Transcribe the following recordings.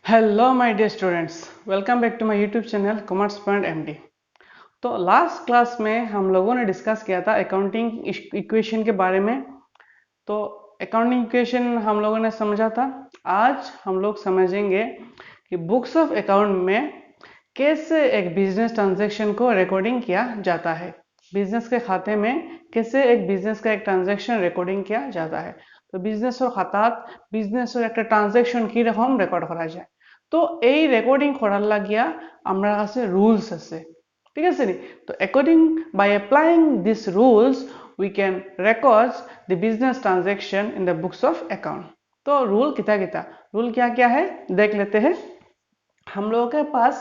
Hello my dear students, welcome back to my YouTube channel Commerce Point MD। तो last class में हम लोगों ने डिस्कस किया था अकाउंटिंग इक्वेशन के बारे में। तो अकाउंटिंग इक्वेशन हम लोगों ने समझा था। आज हम लोग समझेंगे कि बुक्स ऑफ अकाउंट में कैसे एक बिजनेस ट्रांजैक्शन को रिकॉर्डिंग किया जाता है। बिजनेस के खाते में कैसे एक बिजनेस का एक ट्रांजैक्शन रिकॉर्डिंग किया जाता है। तो বিজনেসৰ খাতাত বিজনেসৰ একটা ট্রানজাকশন কি রকম রেকর্ড করা যায়। তো এই রেকর্ডিং করার লাগিয়া আমরা কাছে রুলস আছে, ঠিক আছে নি। তো according by applying this rules we can record the business transaction in the books of account। तो रूल किता किता रूल क्या क्या है देख लेते हैं। हम लोगों के पास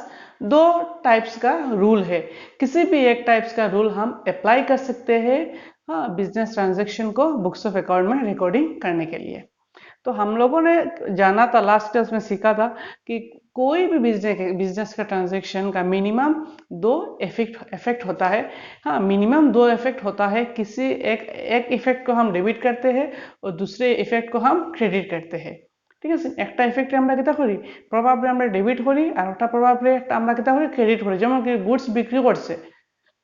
दो टाइप्स का रूल है। किसी भी एक टाइप्स का रूल हम अप्लाई कर सकते हैं बिजनेस ट्रांजैक्शन को बुक्स ऑफ अकाउंट में रिकॉर्डिंग करने के लिए। तो हम लोगों ने जाना था, लास्ट क्लास में सीखा था कि कोई भी बिजनेस का ट्रांजैक्शन का मिनिमम दो इफेक्ट होता है। हाँ, मिनिमम दो इफेक्ट होता है। किसी एक इफेक्ट को हम डेबिट करते हैं और दूसरे इफेक्ट को हम क्रेडिट करते हैं, ঠিক আছে। একটা ইফেক্টে আমরা কিতা করি, প্রভাবে আমরা ডেবিট করি, আর একটা প্রভাবে আমরা কিতা করি ক্রেডিট করি। যেমন কি গুডস বিক্রি করছে,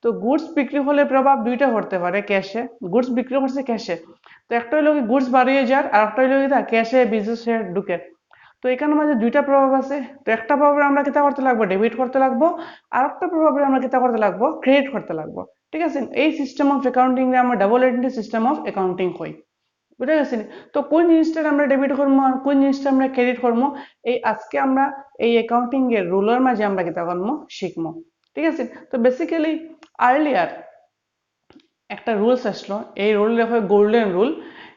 তো গুডস বিক্রি হলে প্রভাব দুইটা করতে পারে ক্যাশে। গুডস বিক্রি করছে ক্যাশে, তো একটা হলো কি গুডস বাড়িয়ে যার, আর একটা হলো কিতা ক্যাশে বিজনেসে ঢুকে। তো এখানে মাঝে দুইটা প্রভাব আছে। তো একটা প্রভাবে আমরা কিতা করতে লাগবো ডেবিট করতে লাগবো, আর একটা প্রভাবে আমরা কিতা করতে লাগবো ক্রেডিট করতে লাগবো, ঠিক আছে। এই সিস্টেম অফ অ্যাকাউন্টিং রে আমরা double entry system of accounting কই, বুঝা গেছে। তো কোন জিনিসটা আমরা ডেবিট করবো আর কোন জিনিসটা আমরা ক্রেডিট করবো, এই আজকে আমরা এই অ্যাকাউন্টিং এর রুলের মাঝে আমরা কিতা করবো শিখবো, ঠিক আছে। তো বেসিক্যালি আর্লিয়ার একটা রুলস আসলো, এই রুল লেখা গোল্ডেন রুল।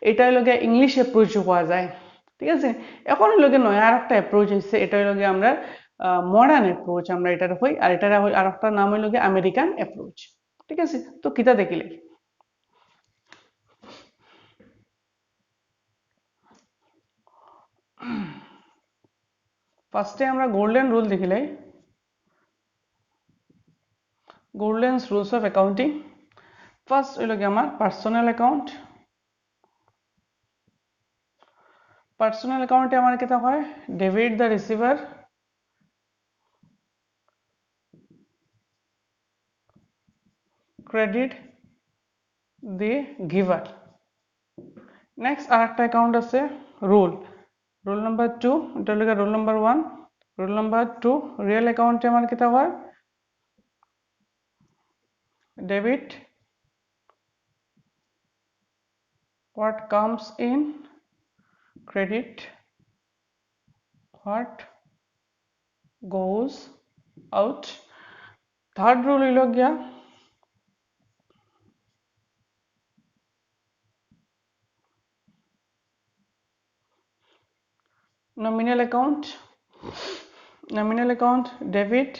এটা লগে ইংলিশ অ্যাপ্রোচ পাওয়া যায়, ঠিক আছে। এখন লগে নয় আর একটা অ্যাপ্রোচ হয়েছে, এটা লগে আমরা মডার্ন অ্যাপ্রোচ আমরা এটার হই, আর এটার আর একটা নাম হইল আমেরিকান অ্যাপ্রোচ, ঠিক আছে। তো কিতা দেখিলে ফার্স্টে আমরা গোল্ডেন রুল দেখিলে, golden rules of accounting. First হইল কি আমার পার্সোনাল অ্যাকাউন্ট। পার্সোনাল অ্যাকাউন্টে আমার কিতা হয় debit the receiver, credit the giver. Next আর একটা অ্যাকাউন্ট আছে রুল, রুল নাম্বার 2, এটা হলো rule number 1। Rule number 2 real অ্যাকাউন্টে আমার কিতা হয় debit what comes in, credit what goes out। Third rule হইল গিয়া nominal account, nominal account debit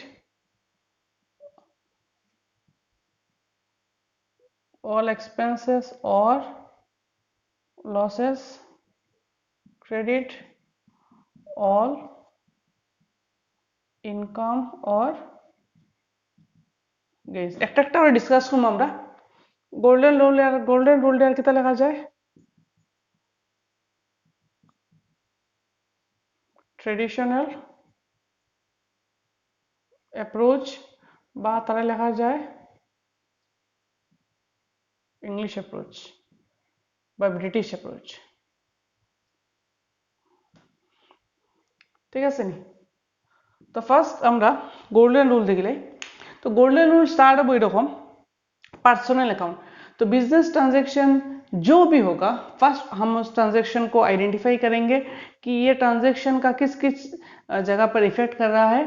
all expenses or losses, credit all income or gains। একটা একটা করে ডিসকাস করব আমরা। গোল্ডেন রুল আর কিতা লেখা যায় ট্রেডিশনাল অ্যাপ্রোচ, বা তারা লেখা যায় ইংলিশ অ্যাপ্রোচ বা ব্রিটিশ অ্যাপ্রোচ, ঠিক আছে নি। तो फर्स्ट আমরা गोल्डन रूल देखिले। तो गोल्डन रूल स्टार्ट अब एरकम पर्सनल अकाउंट। तो बिजनेस ट्रांजैक्शन जो भी होगा, फर्स्ट हम उस ट्रांजैक्शन को आइडेंटिफाई करेंगे कि ये ट्रांजैक्शन का किस किस जगह पर इफेक्ट कर रहा है।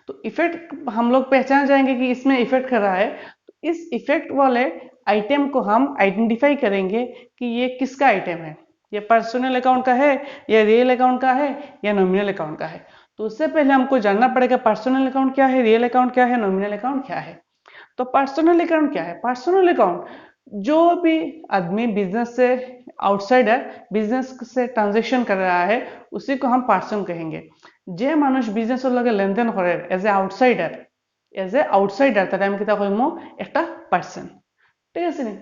तो इफेक्ट हम लोग पहचान जाएंगे कि इसमें इफेक्ट कर रहा है। तो इस इफेक्ट वाले आइटम को हम आइडेंटिफाई करेंगे कि ये किसका आइटम है, ये पर्सनल अकाउंट का है, या रियल अकाउंट का है, या नॉमिनल अकाउंट का है। तो उससे पहले हमको जानना पड़ेगा पर्सनल अकाउंट क्या है, रियल अकाउंट क्या है, नॉमिनल अकाउंट क्या है। तो पर्सनल अकाउंट क्या है, पर्सनल अकाउंट जो भी आदमी बिजनेस से आउटसाइडर बिजनेस से ट्रांजैक्शन कर रहा है उसी को हम पर्सन कहेंगे। जे मानुष बिजनेस लगे लेनदेन करे एज ए आउटसाइडर তাতে আমি কিতা কইমু একটা পার্সন, ঠিক আছে নি।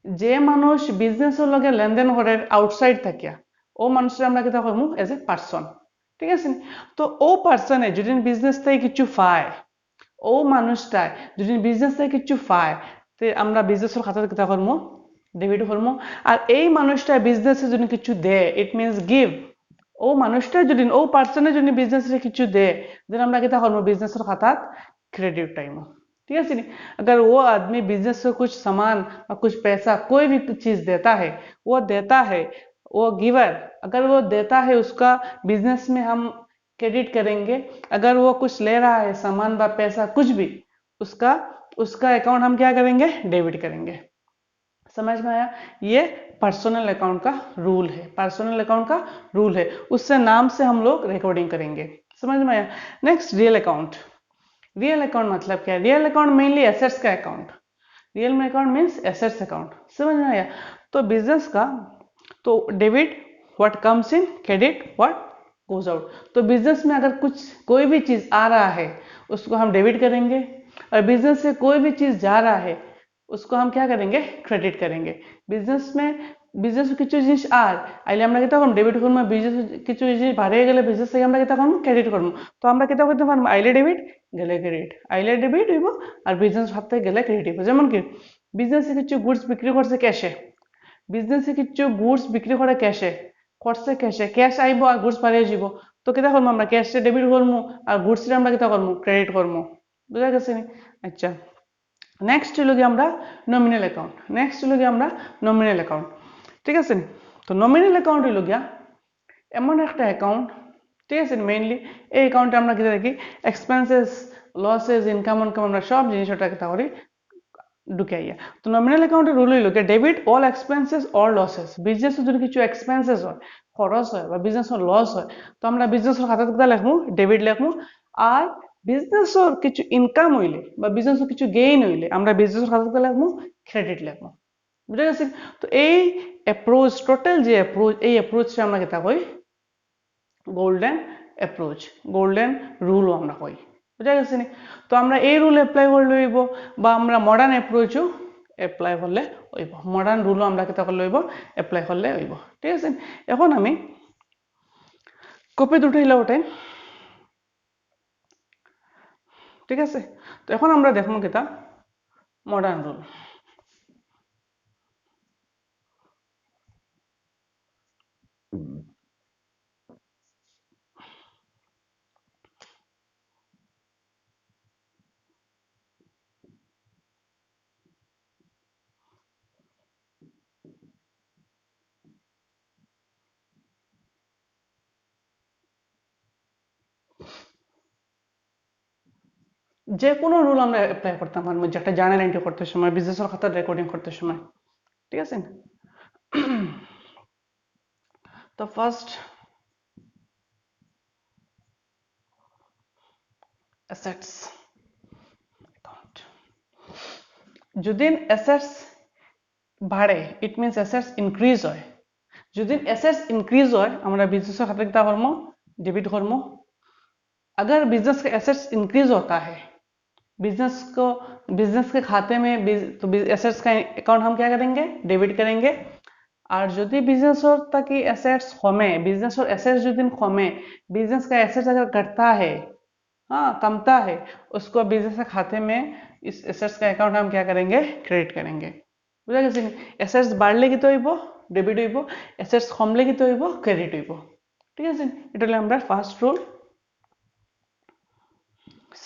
যে মানুষ বিজনেস লগে লেনদেন করে আউটসাইড থাকিয়া ও মানুষের আমরা কিতা কইমু এজ এ পার্সন, ঠিক আছে নি? তো ও পার্সনে যদি বিজনেস থেকে কিছু পায়, ও মানুষটায় যদি বিজনেস থেকে কিছু পায়, তো আমরা বিজনেসের খাতাতে কিতা করবো, ডেবিট করবো। আর এই মানুষটা বিজনেসে যদি কিছু দেয়, ইট মিনস গিভ। ও মানুষটা যদি ও পার্সনে যদি বিজनेस কিছু दे, देन আমরা कितना करबो बिजनेस खातात क्रेडिट टाइम। ठीक है सी नहीं? अगर वो आदमी बिजनेस से कुछ सामान और कुछ पैसा कोई भी चीज देता है, वो गिवर, अगर वो देता है उसका बिजनेस में हम क्रेडिट करेंगे। अगर वो कुछ ले रहा है सामान व पैसा कुछ भी, उसका उसका अकाउंट हम क्या करेंगे, डेबिट करेंगे। समझ में आया? ये पर्सनल अकाउंट का रूल है, पर्सनल अकाउंट का रूल है, उससे नाम से हम लोग रिकॉर्डिंग करेंगे। समझ में आया? Next real account. Real account मतलब क्या है? रियल अकाउंट मेनली एसेट्स का अकाउंट। रियल में अकाउंट मीन्स एसेट्स अकाउंट। समझ में आया? तो बिजनेस का तो debit what comes in, credit what goes out. तो बिजनेस में अगर कुछ कोई भी चीज आ रहा है उसको हम डेबिट करेंगे, और बिजनेस से कोई भी चीज जा रहा है उसको हम क्या करेंगे, क्रेडिट करेंगे। बिजनेस में বিজনেস কিছু জিনিস আর আইলে আমরা কিতা করব, ডেবিট করব। বিজনেস কিছু জিনিস বাড়িয়ে গেলে বিজনেস থেকে আমরা কিতা করব, ক্রেডিট করব। তো আমরা কিতা করতে পারবো, আইলে ডেবিট গেলে ক্রেডিট, আইলে ডেবিট হইব আর বিজনেস হাত থেকে গেলে ক্রেডিট হইব। যেমন কি বিজনেসে কিছু গুডস বিক্রি করছে ক্যাশে, বিজনেসে কিছু গুডস বিক্রি করে ক্যাশে করছে, ক্যাশ আইব আর গুডস বাড়িয়ে যাব। তো কিতা করব, আমরা ক্যাশে ডেবিট করব আর গুডসে আমরা কিতা করব, ক্রেডিট করব। বুঝা গেছে নি? আচ্ছা, নেক্সট হলো কি আমরা নমিনাল অ্যাকাউন্ট। নেক্সট হলো কি আমরা নমিনাল অ্যাকাউন্ট। ঠিক আছে? তো নমিনাল অ্যাকাউন্ট হলো গিয়া এমন একটা অ্যাকাউন্ট, ঠিক আছে, মেইনলি এই অ্যাকাউন্টে আমরা কিতা দেখি, এক্সপেন্সেস, লসেস, ইনকাম আমরা সব জিনিসটা কিতা করি ঢুকাইয়া। তো নমিনাল অ্যাকাউন্টের রুল হইল কি, debit all expenses or losses. বিজনেসে যদি কিছু এক্সপেন্সেস হয়, খরচ হয় বা বিজনেসের লস হয়, তো আমরা বিজনেসের খাতাতে কিতা লিখবো, ডেবিট লিখবো। আর বিজনেসের কিছু ইনকাম হইলে বা বিজনেসের কিছু গেইন হইলে আমরা বিজনেসের খাতাতে লিখবো, ক্রেডিট লিখবো। বুঝা গেছে? তো এই অ্যাপ্রোচ, টোটাল যে অ্যাপ্রোচ, এই অ্যাপ্রোচে আমরা কিতা কই, গোল্ডেন অ্যাপ্রোচ, গোল্ডেন রুলও আমরা কই। বুঝা গেছে নি? তো আমরা এই রুল অ্যাপ্লাই করলে হইব, বা আমরা মডার্ন অ্যাপ্রোচও অ্যাপ্লাই করলে হইব, মডার্ন রুলও আমরা কিতা করলে হইব, অ্যাপ্লাই করলে হইব। ঠিক আছে? এখন আমি কপি দুটো হিলা ওঠে। ঠিক আছে? তো এখন আমরা দেখবো কিতা মডার্ন রুল। যে কোনো রুল আমরা অ্যাপ্লাই করতে পারবো, যেটা জার্নাল এন্ট্রি করতে সময়, বিজনেসের খাতা রেকর্ডিং করতে সময়। ঠিক আছে? তো ফার্স্ট অ্যাসেটস অ্যাকাউন্ট। যদি অ্যাসেটস বাড়ে, ইট মিনস অ্যাসেটস ইনক্রিজ হয়। যদি অ্যাসেটস ইনক্রিজ হয়, আমরা बिजनेस खाते कितना करमो, डेबिट करमो। अगर बिजनेस का एसेट्स इंक्रीज होता है, बिजनेस के खाते में तो एसेट्स का अकाउंट हम क्या करेंगे, डेबिट करेंगे। और যদি बिजनेस और तक एसेट्स कमे, बिजनेस और एसेट्स जो दिन कमे, बिजनेस का एसेट्स अगर घटता है, हाँ कमता है, उसको बिजनेस के खाते में इस एसेट्स का अकाउंट हम क्या करेंगे, क्रेडिट करेंगे। বুঝা গেছে? এসেটস বাড়লে কি তো হইব, ডেবিট হইব। এসেটস কমলে কি তো হইব, ক্রেডিট হইব। ঠিক আছে? এটা হলো আমরা ফার্স্ট রুল।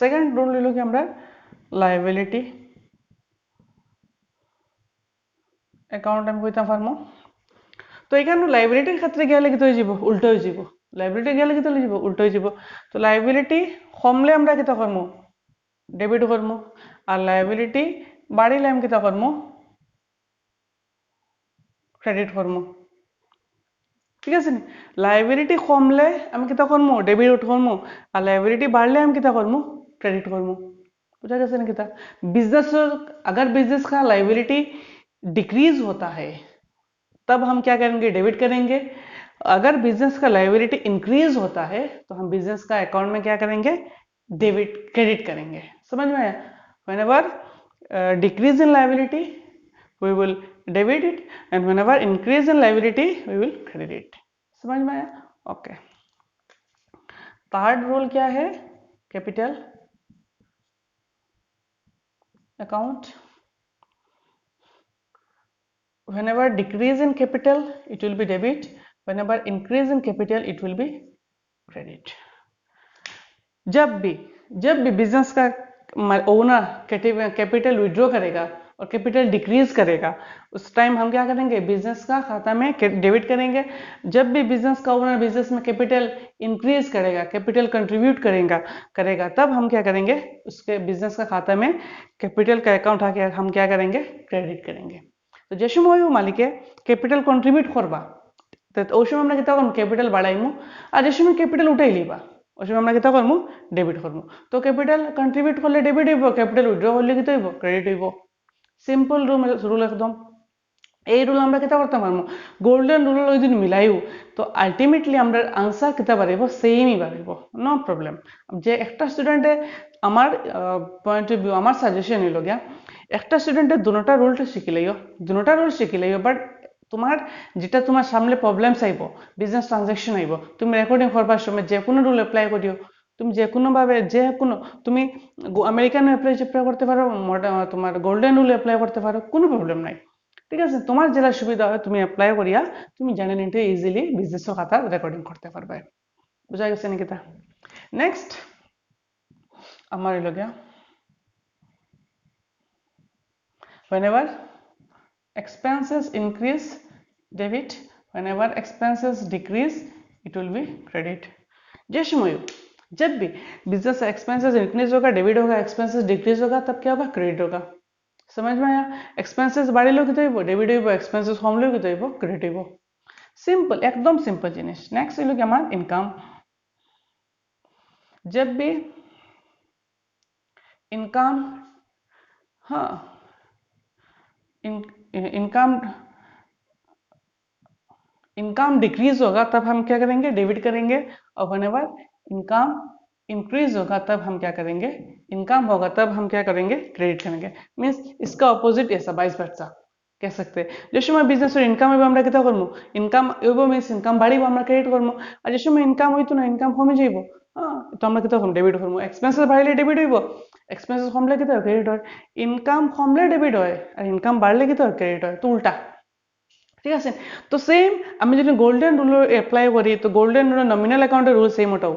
সেকেন্ড রুল হলো কি আমরা লায়াবিলিটি অ্যাকাউন্ট আমি কইতাম পারমু। তো এখানে লায়াবিলিটির ক্ষেত্রে গেলে কি তো হয়ে যাব, উল্টো হয়ে যাব। লায়াবিলিটি গেলে কি তো হয়ে যাব, উল্টো হয়ে যাব। তো লায়াবিলিটি কমলে আমরা কিতা করমু, ডেবিট করমু। আর লায়াবিলিটি বাড়িলে আমি কিতা করমু, ক্রেডিট করমু। ঠিক আছে নি? লায়াবিলিটি কমলে আমি কিতা করমু, ডেবিট করমু। আর লায়াবিলিটি বাড়লে আমি কিতা করমু, क्रेडिट करमु। बुझा गया ना किता? बिजनेस, अगर बिजनेस का लायबिलिटी डिक्रीज होता है तब हम क्या करेंगे, डेबिट करेंगे। अगर बिजनेस का लायबिलिटी इंक्रीज होता है तो हम बिजनेस का अकाउंट में क्या करेंगे, डेबिट क्रेडिट करेंगे। समझ में आया? Whenever decrease in liability we will debit it, and whenever increase in liability we will credit it. समझ में आया? ओके। थर्ड रूल क्या है? Capital account, whenever decrease in capital it will be debit, whenever increase in capital it will be credit. जब भी business का owner capital withdraw करेगा और कैपिटल डिक्रीज करेगा, उस टाइम हम क्या करेंगे? बिजनेस का खाता में डेबिट करेंगे। जब भी बिजनेस का ओनर बिजनेस में कैपिटल इंक्रीज करेगा, कैपिटल कंट्रीब्यूट करेगा तब हम क्या करेंगे? उसके बिजनेस का खाता में कैपिटल का अकाउंट आके हम क्या करेंगे? क्रेडिट करेंगे। तो যে সময় মালিকে ক্যাপিটাল কন্ট্রিবিউট করবা তো ওই সময় আমরা কিতা করব? ক্যাপিটাল বাড়াইমু। আর যে সময় ক্যাপিটাল উঠাই লিবা ওই সময় আমরা কিতা করবো? ডেবিট করবো। তো ক্যাপিটাল কন্ট্রিবিউট করলে ডেবিট হইব, ক্যাপিটাল উইথড্র করলে কিতা হইব? ক্রেডিট হইব। সিম্পল রুল একদম। এই রুল আমরা কিতা করতে পারবো? গোল্ডেন রুল ওই দিন মিলাইও তো আলটিমেটলি আমরা আনসার কিতা বাড়াইব? সেমই বাড়াইব, নো প্রবলেম। যে একটা স্টুডেন্টে আমার পয়েন্ট অফ ভিউ, আমার সাজেশন হইল গিয়া একটা স্টুডেন্টের দুটা রুলটা শিখিলাইও, দুটা রুল শিখিলাইও, বাট তোমার যেটা তোমার সামনে প্রবলেমস আইব, বিজনেস ট্রানজাকশন আইব, তুমি রেকর্ডিং করবার সময় যে কোনো রুল অ্যাপ্লাই করিও। তুমি যে কোনোভাবে তুমি আমেরিকান অ্যাপ্লাই করতে পারো, তোমার গোল্ডেন রুল অ্যাপ্লাই করতে পারো, কোনো প্রবলেম নাই। ঠিক আছে, তোমার যেটা সুবিধা হয় তুমি অ্যাপ্লাই করিয়া তুমি জানে নিতে ইজিলি বিজনেসের খাতা রেকর্ডিং করতে পারবে। বুঝা গেছে নাকি? তা নেক্সট আমার হইল গিয়া whenever expenses increase debit, whenever expenses decrease it will be credit। जे समय जब भी बिजनेस एक्सपेंसेस इंक्रीज होगा डेबिट होगा, एक्सपेंसेस डिक्रीज होगा तब क्या होगा? क्रेडिट होगा। समझ में आया? एक्सपेंसेस बाड़ी लो कितो हइबो डेबिट हइबो, एक्सपेंसेस कम लो कितो हइबो क्रेडिट हइबो। सिंपल, एकदम सिंपल जिनिस। नेक्स्ट हइलो कि आमार इनकाम। जब भी इनकाम इनकाम डिक्रीज होगा तब हम क्या करेंगे? डेबिट करेंगे। और व्हेनेवर इनकाम इंक्रीज होगा तब हम क्या करेंगे? इनकम होगा तब हम क्या करेंगे? क्रेडिट करेंगे। मीन्स इसका ऑपोजिट ऐसा वाइस वर्सा कह सकते हैं। जो समय बिजनेस इनकाम হইব আমরা কিতা করব? ইনকাম হইব মিন্স ইনকাম বাড়িব আমরা ক্রেডিট করব। আর যে সময় ইনকাম হইতো না ইনকাম কমে যাইব, তো আমরা কিতা করব? ডেবিট করব। এক্সপেন্সেস বাড়লে ডেবিট হইব, এক্সপেন্সেস কমলে কিতা হয়? ক্রেডিট হয়। ইনকাম কমলে ডেবিট হয় আর ইনকাম বাড়লে কিতা হয়? ক্রেডিট হয়। তো উল্টা, ঠিক আছে? তো সেম আমি যদি গোল্ডেন রুল অ্যাপ্লাই করি তো গোল্ডেন রুল নমিনাল অ্যাকাউন্টের রুল সেম ওটাও।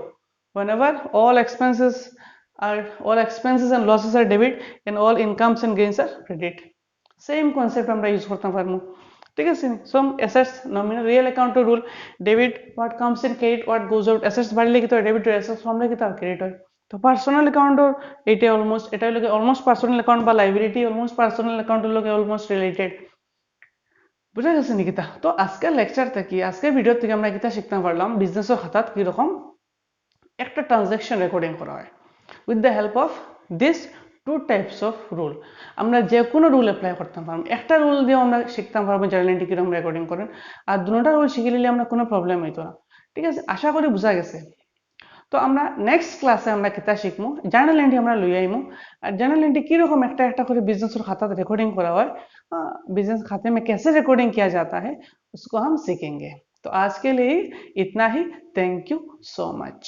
whenever all expenses and losses are debit and all incomes and gains are credit। Same concept আমরা ইউজ করতে পারবো। ঠিক আছে? সম assets nominal real account rule debit what comes in credit what goes out. Assets বাড়লে কি হয়? Debit হয়। অ্যাসেটস কমলে কি হয়? ক্রেডিট হয়। তো পার্সোনাল অ্যাকাউন্টর এটা হলো অলমোস্ট পার্সোনাল অ্যাকাউন্ট বা লাইবিলিটি অলমোস্ট পার্সোনাল অ্যাকাউন্টের লগে অলমোস্ট রিলেটেড। বুঝা গেছে নিকিতা? তো আজকের লেকচার থেকে আজকের ভিডিও থেকে আমরা কিতা শিখতে পারলাম? বিজনেসের খাতাত কিরকম একটা ট্রানজাকশন রেকর্ডিং করা হয় with the help of this two types of rule. আমরা যে কোনো রুল অ্যাপ্লাই করতে পারবো। একটা রুল দিয়ে আমরা শিখতে পারবো জার্নাল এন্ট্রি কিরকম রেকর্ডিং করেন, আর দুটা রুল শিখে নিলে আমরা কোনো প্রবলেম হইতো না। ঠিক আছে, আশা করি বুঝা গেছে। তো আমরা নেক্সট ক্লাসে আমরা কিতা শিখবো? জার্নাল এন্ট্রি আমরা লই আইমু। আর জার্নাল এন্ট্রি কিরকম একটা করে बिजनेस खाता रिकॉर्डिंग करा हुआ है, बिजनेस खाते में कैसे रिकॉर्डिंग किया जाता है उसको हम सीखेंगे। तो आज के लिए इतना ही। Thank you so much.